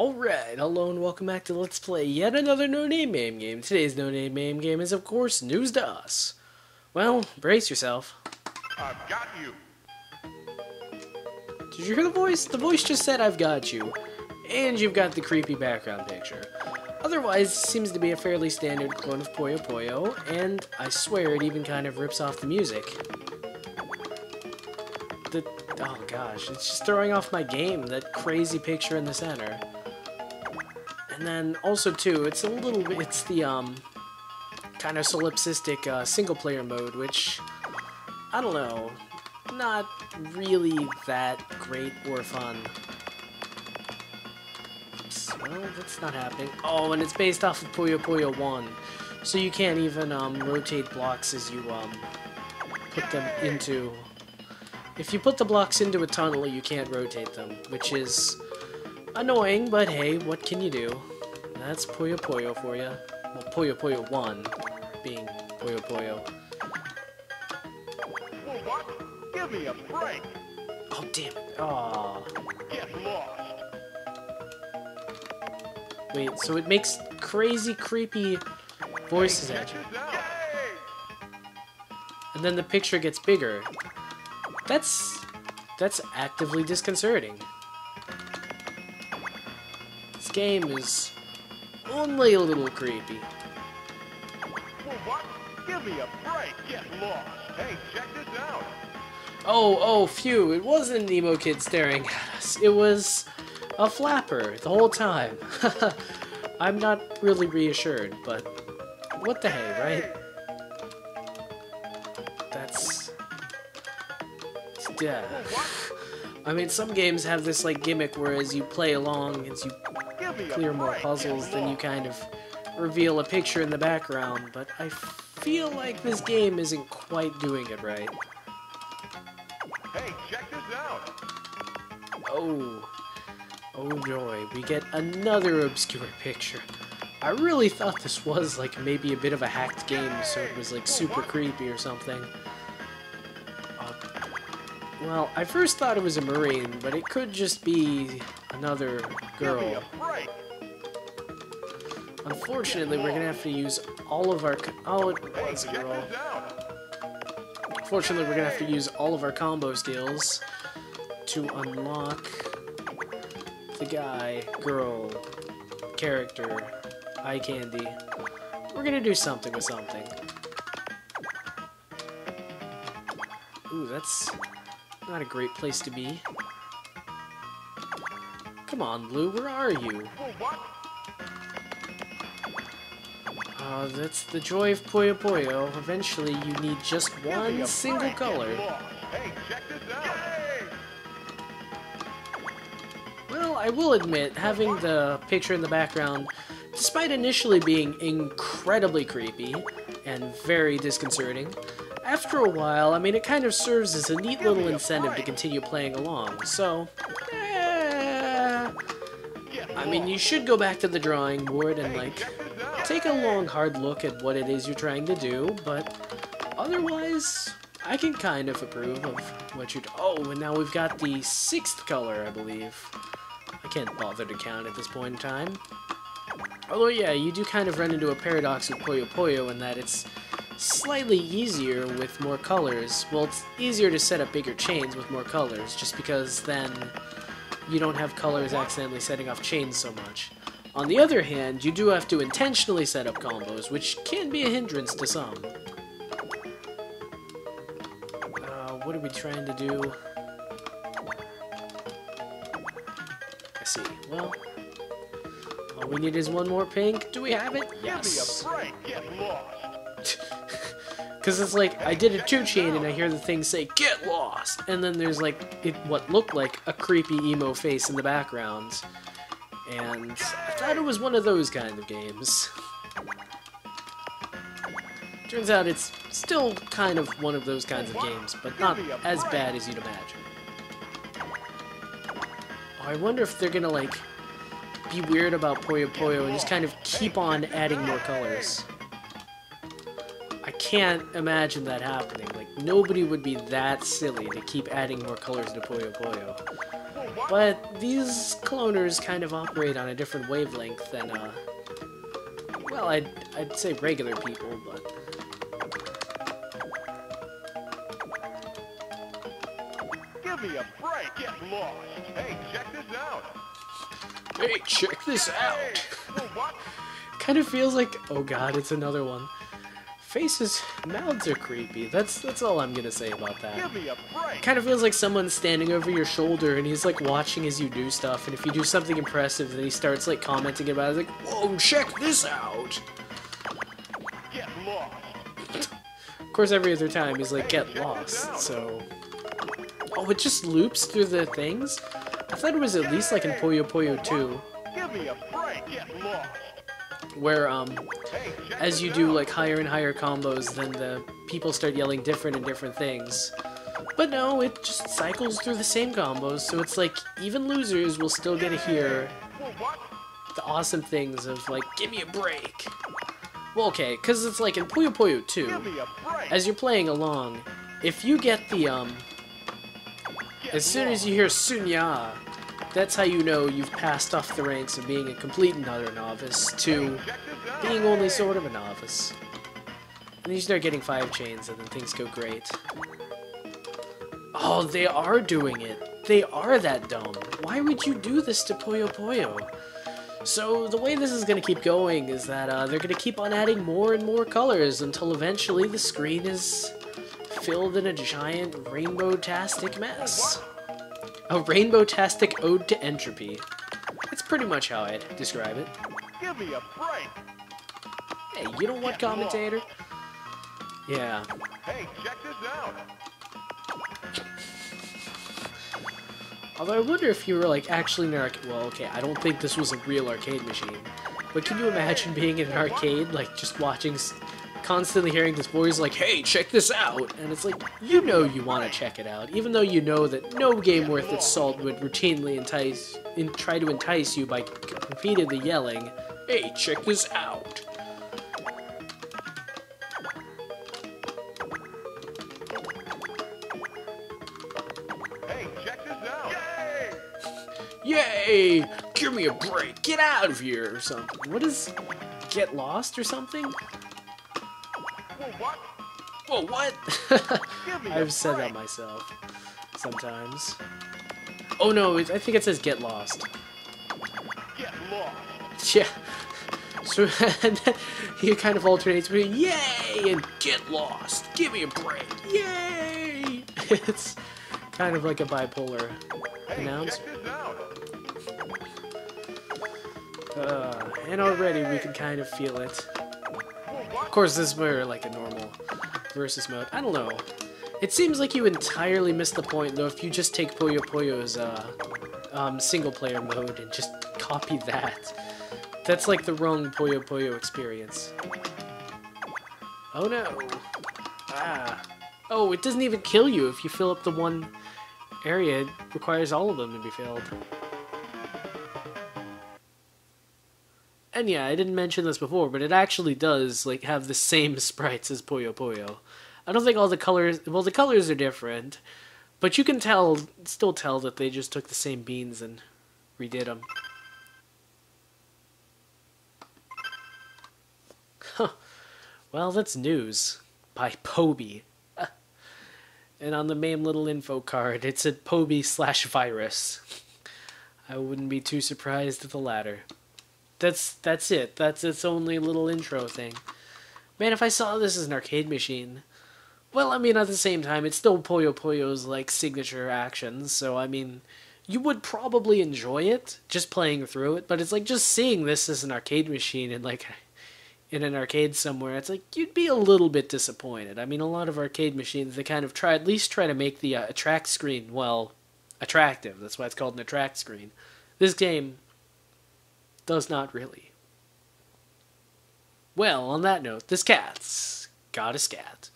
Alright, hello and welcome back to Let's Play yet another no-name MAME game. Today's no-name MAME game is, of course, news to us. Well, brace yourself. I've got you. Did you hear the voice? The voice just said, I've got you. And you've got the creepy background picture. Otherwise, it seems to be a fairly standard clone of Puyo Puyo, and I swear it even kind of rips off the music. Oh gosh, it's just throwing off my game, that crazy picture in the center. And then also too, it's the kind of solipsistic single player mode, which, I don't know, not really that great or fun. Oops, well, that's not happening. Oh, and it's based off of Puyo Puyo 1, so you can't even rotate blocks as you put them into... If you put the blocks into a tunnel, you can't rotate them, which is annoying, but hey, what can you do? That's Puyo Puyo for you. Well, Puyo Puyo 1 being Puyo Puyo. Well, what? Give me a break. Oh, damn it. Aww. Get lost. Wait, so it makes crazy, creepy voices at you. And then the picture gets bigger. That's actively disconcerting. This game is only a little creepy. Well, what? Give me a break. Get lost. Hey, check this out. Oh, phew, it wasn't an emo kid staring at us. It was a flapper the whole time. I'm not really reassured, but what the hey, right? Yeah. I mean, some games have this like gimmick where as you play along, as you clear more puzzles, then you kind of reveal a picture in the background, but I feel like this game isn't quite doing it right. Hey, check this out. Oh joy, we get another obscure picture. I really thought this was like maybe a bit of a hacked game, so it was like super creepy or something. Well, I first thought it was a Marine, but it could just be another girl. Unfortunately, we're gonna have to use all of our... Oh, it was a girl. Unfortunately, we're gonna have to use all of our combo skills to unlock the guy, girl, character, eye candy. We're gonna do something with something. Ooh, that's... not a great place to be. Come on, Blue, where are you? That's the joy of Puyo Puyo. Eventually, you need just one single color. Hey, check this out. Well, I will admit, having the picture in the background, despite initially being incredibly creepy and very disconcerting, after a while, I mean, it kind of serves as a neat little incentive to continue playing along, so... I mean, you should go back to the drawing board and, like, take a long, hard look at what it is you're trying to do, but otherwise, I can kind of approve of what you're... Oh, and now we've got the 6th color, I believe. I can't bother to count at this point in time. Although, yeah, you do kind of run into a paradox with Puyo Puyo in that it's slightly easier with more colors. Well, it's easier to set up bigger chains with more colors, just because then you don't have colors accidentally setting off chains so much. On the other hand, you do have to intentionally set up combos, which can be a hindrance to some. What are we trying to do? I see. Well, all we need is one more pink. Do we have it? Yes. Give me a break. Get lost. Because it's like, I did a 2-chain and I hear the thing say, "Get lost!" And then there's like, what looked like a creepy emo face in the background. And I thought it was one of those kind of games. Turns out it's still kind of one of those kinds of games, but not as bad as you'd imagine. Oh, I wonder if they're gonna like, be weird about Puyo Puyo and just kind of keep on adding more colors. I can't imagine that happening. Like, nobody would be that silly to keep adding more colors to Puyo Puyo. But these cloners kind of operate on a different wavelength than, well, I'd say regular people, but... Give me a break. Get lost. Hey, check this out. Hey, check this out! Hey, what? Kind of feels like... Oh god, it's another one. Faces, mouths are creepy. That's all I'm gonna say about that. Give me a break. Kind of feels like someone's standing over your shoulder and he's like watching as you do stuff, and if you do something impressive, then he starts like commenting about it, like, whoa, check this out! Get lost. Of course, every other time he's like, get lost, so... Oh, it just loops through the things? I thought it was at least like in Puyo Puyo 2, Give me a break. Get lost. where, Hey, check as you this do out. like higher and higher combos, then the people start yelling different and different things. But no, it just cycles through the same combos, so it's like, even losers will still get to hear Well, what? the awesome things of like, give me a break. Well, okay, because it's like in Puyo Puyo 2, Give me a break. as you're playing along, if you get the, Get as soon as you hear Sunya, that's how you know you've passed off the ranks of being a complete and utter novice to Check this out. being only sort of a novice. And then you start getting 5 chains and then things go great. Oh, they are doing it. They are that dumb. Why would you do this to Puyo Puyo? So the way this is going to keep going is that they're going to keep on adding more and more colors until eventually the screen is filled in a giant rainbow-tastic mess. A rainbow-tastic ode to entropy. That's pretty much how I'd describe it. Give me a break. Hey, you know what, commentator? Yeah. Hey, check this out. Although I wonder if you were like actually in an arcade. Well, okay, I don't think this was a real arcade machine. But can you imagine being in an arcade, like just watching, constantly hearing this voice like, "Hey, check this out," and it's like you know you want to check it out, even though you know that no game worth its salt would routinely try to entice you by repeatedly yelling, "Hey, check this out." Hey, check this out. Yay! Give me a break! Get out of here! Or something. What is... Get lost or something? Well, what? Whoa, what? Give me a I've said that break. myself. Sometimes. Oh no, I think it says get lost. Get lost. Yeah. So, and then he kind of alternates between yay and get lost. Give me a break. Yay! It's kind of like a bipolar Hey, announcement. check this out. And already we can kind of feel it. Well, what? Of course, this is where like a normal versus mode. I don't know. It seems like you entirely missed the point, though, if you just take Puyo Puyo's single-player mode and just copy that. That's like the wrong Puyo Puyo experience. Oh no. Ah. Oh, it doesn't even kill you if you fill up the one area. It requires all of them to be filled. And yeah, I didn't mention this before, but it actually does like have the same sprites as Puyo Puyo. I don't think all the colors... Well, the colors are different, but you can still tell that they just took the same beans and redid them. Huh. Well, that's news. By Poby. And on the MAME little info card, it said Poby/virus. I wouldn't be too surprised at the latter. That's it. That's its only little intro thing. Man, if I saw this as an arcade machine... Well, I mean, at the same time, it's still Puyo Puyo's, like, signature actions, so, I mean, you would probably enjoy it, just playing through it, but it's like, just seeing this as an arcade machine and, like, in an arcade somewhere, it's like, you'd be a little bit disappointed. I mean, a lot of arcade machines, they kind of at least try to make the attract screen, well, attractive. That's why it's called an attract screen. This game does not really. Well, on that note, this cat's got a scat.